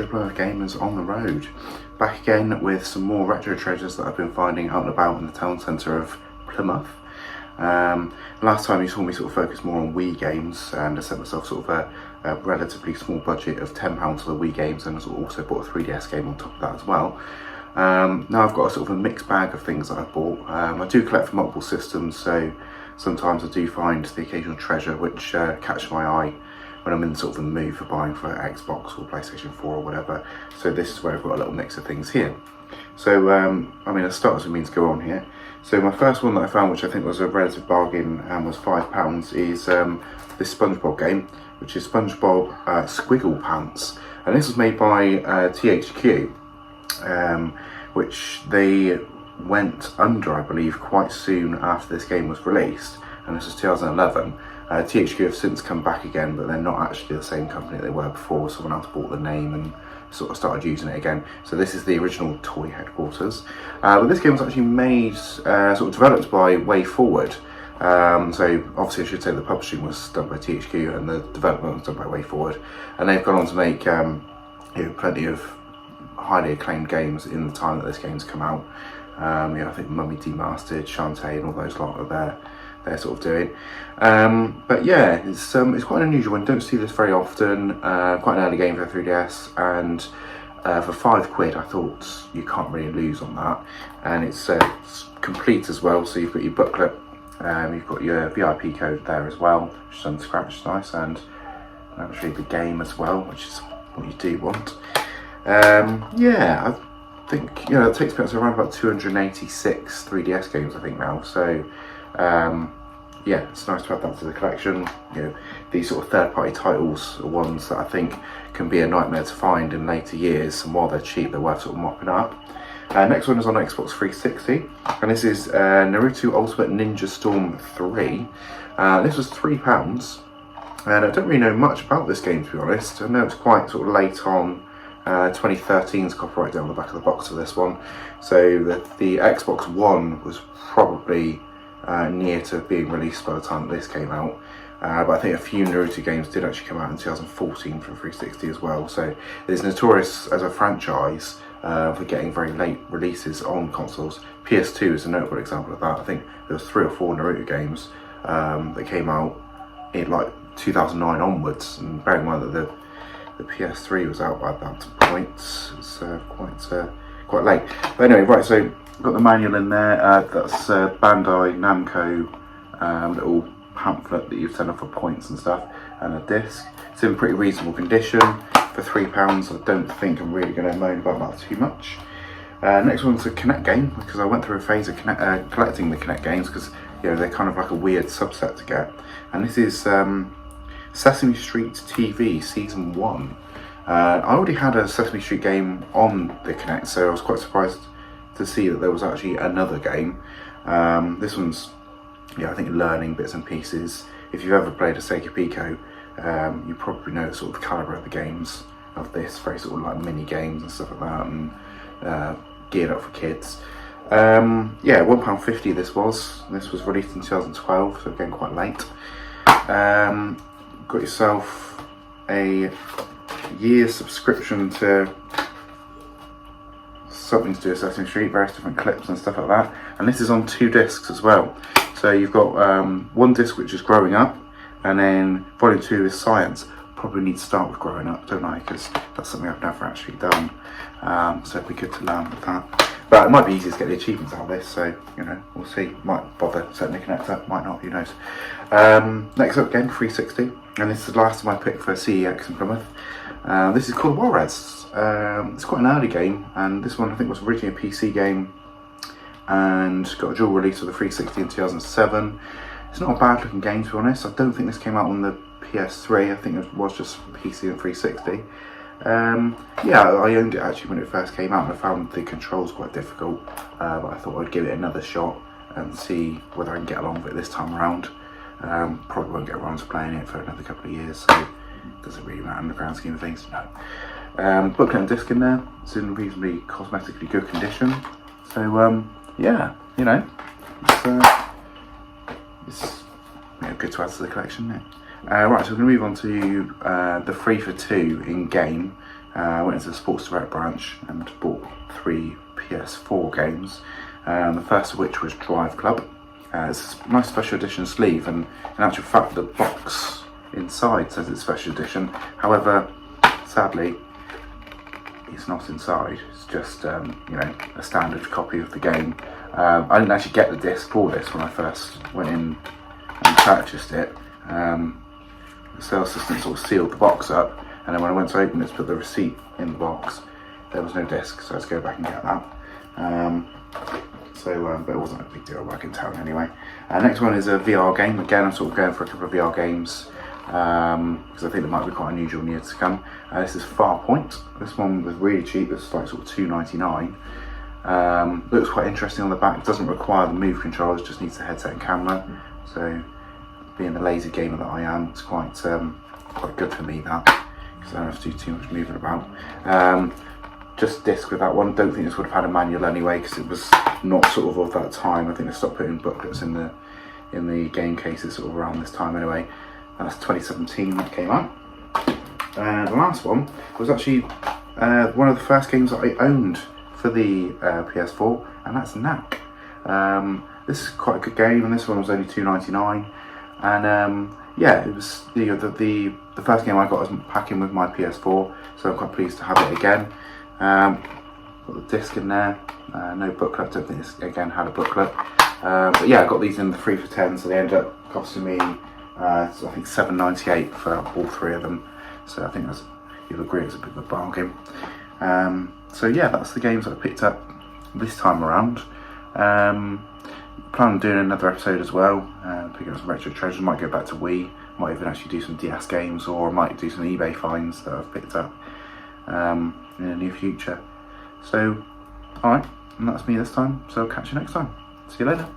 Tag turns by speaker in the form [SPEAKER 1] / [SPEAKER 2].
[SPEAKER 1] Plymouth Gamers on the road. Back again with some more retro treasures that I've been finding out and about in the town centre of Plymouth. Last time you saw me sort of focus more on Wii games, and I set myself sort of a relatively small budget of £10 for the Wii games, and I also bought a 3DS game on top of that as well. Now I've got a sort of a mixed bag of things that I've bought. I do collect for multiple systems, so sometimes I do find the occasional treasure which catch my eye when I'm in sort of the mood for buying for Xbox or PlayStation 4 or whatever. So this is where I've got a little mix of things here. So I mean, I start as we mean to go on here. So my first one that I found, which I think was a relative bargain and was £5, is this SpongeBob game, which is SpongeBob SquarePants, and this was made by THQ, which they went under, I believe, quite soon after this game was released, and this was 2011. THQ have since come back again, but they're not actually the same company that they were before. Someone else bought the name and sort of started using it again. So this is the original toy headquarters. But this game was actually made, sort of developed by Way Forward. So obviously I should say the publishing was done by THQ and the development was done by Way Forward. And they've gone on to make you know, plenty of highly acclaimed games in the time that this game's come out. You know, I think Mummy Demastered, Shantae and all those lot are they're sort of doing. But yeah, it's quite an unusual one. Don't see this very often. Quite an early game for 3DS, and for £5 I thought you can't really lose on that. And it's complete as well, so you've got your booklet, you've got your VIP code there as well, which is unscratched, nice, and actually the game as well, which is what you do want. Yeah, I think, you know, it takes me up to around about 286 3DS games I think now, so yeah, it's nice to add that to the collection. You know, these sort of third-party titles are ones that I think can be a nightmare to find in later years, and while they're cheap, they're worth sort of mopping up. Next one is on Xbox 360, and this is Naruto Ultimate Ninja Storm 3. This was £3, and I don't really know much about this game, to be honest. I know it's quite sort of late on. 2013's copyright down the back of the box for this one, so the Xbox One was probably near to being released by the time that this came out, but I think a few Naruto games did actually come out in 2014 for 360 as well, so it's notorious as a franchise for getting very late releases on consoles. PS2 is a notable example of that. I think there was 3 or 4 Naruto games that came out in like 2009 onwards, and bearing in mind that the PS3 was out by that point, it's quite late. But anyway, right, so got the manual in there. That's Bandai Namco little pamphlet that you've sent off for points and stuff, and a disc. It's in pretty reasonable condition for £3. I don't think I'm really going to moan about that too much. Next one's a Kinect game, because I went through a phase of collecting the Kinect games, because you know they're kind of like a weird subset to get. And this is Sesame Street TV Season 1. I already had a Sesame Street game on the Kinect, so I was quite surprised to see that there was actually another game. This one's, yeah, I think learning bits and pieces. If you've ever played a Sega Pico, you probably know the sort of calibre of the games of this, very sort of like mini games and stuff like that, and geared up for kids. Yeah, £1.50 this was. This was released in 2012, so again quite late. Got yourself a year's subscription to something to do with Sesame Street, various different clips and stuff like that, and this is on 2 discs as well. So you've got one disc which is Growing Up, and then volume 2 is Science. Probably need to start with Growing Up, don't I, because that's something I've never actually done, so it'd be good to learn with that. But it might be easy to get the achievements out of this, so you know, we'll see. Might bother setting the Kinect up, might not, who knows. Next up again, 360, and this is the last of my pick for CEX in Plymouth. This is called Juarez. It's quite an early game, and this one I think was originally a PC game and got a dual release for the 360 in 2007. It's not a bad looking game, to be honest. I don't think this came out on the PS3, I think it was just PC and 360. Yeah, I owned it actually when it first came out, and I found the controls quite difficult, but I thought I'd give it another shot and see whether I can get along with it this time around. Probably won't get around to playing it for another couple of years, so does it really matter in the grand scheme of things? No. Booklet and disc in there. It's in reasonably cosmetically good condition. So yeah, you know, it's good to add to the collection, isn't it? Right, so we're going to move on to the 3 for 2 in game. I went into the Sports Direct branch and bought 3 PS4 games. The first of which was Drive Club. It's a nice special edition sleeve, and in actual fact the box inside says it's special edition. However, sadly, it's not inside. It's just you know, a standard copy of the game. I didn't actually get the disc for this when I first went in and purchased it. The sales assistant sort of sealed the box up, and then when I went to open it to put the receipt in the box, there was no disc, so I had to go back and get that. But it wasn't a big deal back in town anyway. Next one is a VR game. Again, I'm sort of going for a couple of VR games because I think it might be quite unusual in years to come. This is Farpoint. This one was really cheap. This is like sort of $2.99. Looks quite interesting on the back. It doesn't require the move controls, just needs the headset and camera. So, being the lazy gamer that I am, it's quite good for me, that, because I don't have to do too much moving about. Just disc with that one. Don't think this would have had a manual anyway, because it was not sort of that time. I think they stopped putting booklets in the game cases sort of around this time anyway. And that's 2017 that came out. The last one was actually one of the first games that I owned for the PS4, and that's Knack. This is quite a good game, and this one was only $2.99. And yeah, it was the first game I got as packing with my PS4, so I'm quite pleased to have it again. Got the disc in there, no booklet. I don't think this again had a booklet. But yeah, I got these in the 3 for $10, so they ended up costing me I think $7.98 for all 3 of them. So I think you'll agree it's a bit of a bargain. So yeah, that's the games that I picked up this time around. Plan on doing another episode as well, picking up some retro treasures. Might go back to Wii, might even actually do some DS games, or I might do some eBay finds that I've picked up in the near future. So, alright, and that's me this time, so I'll catch you next time. See you later.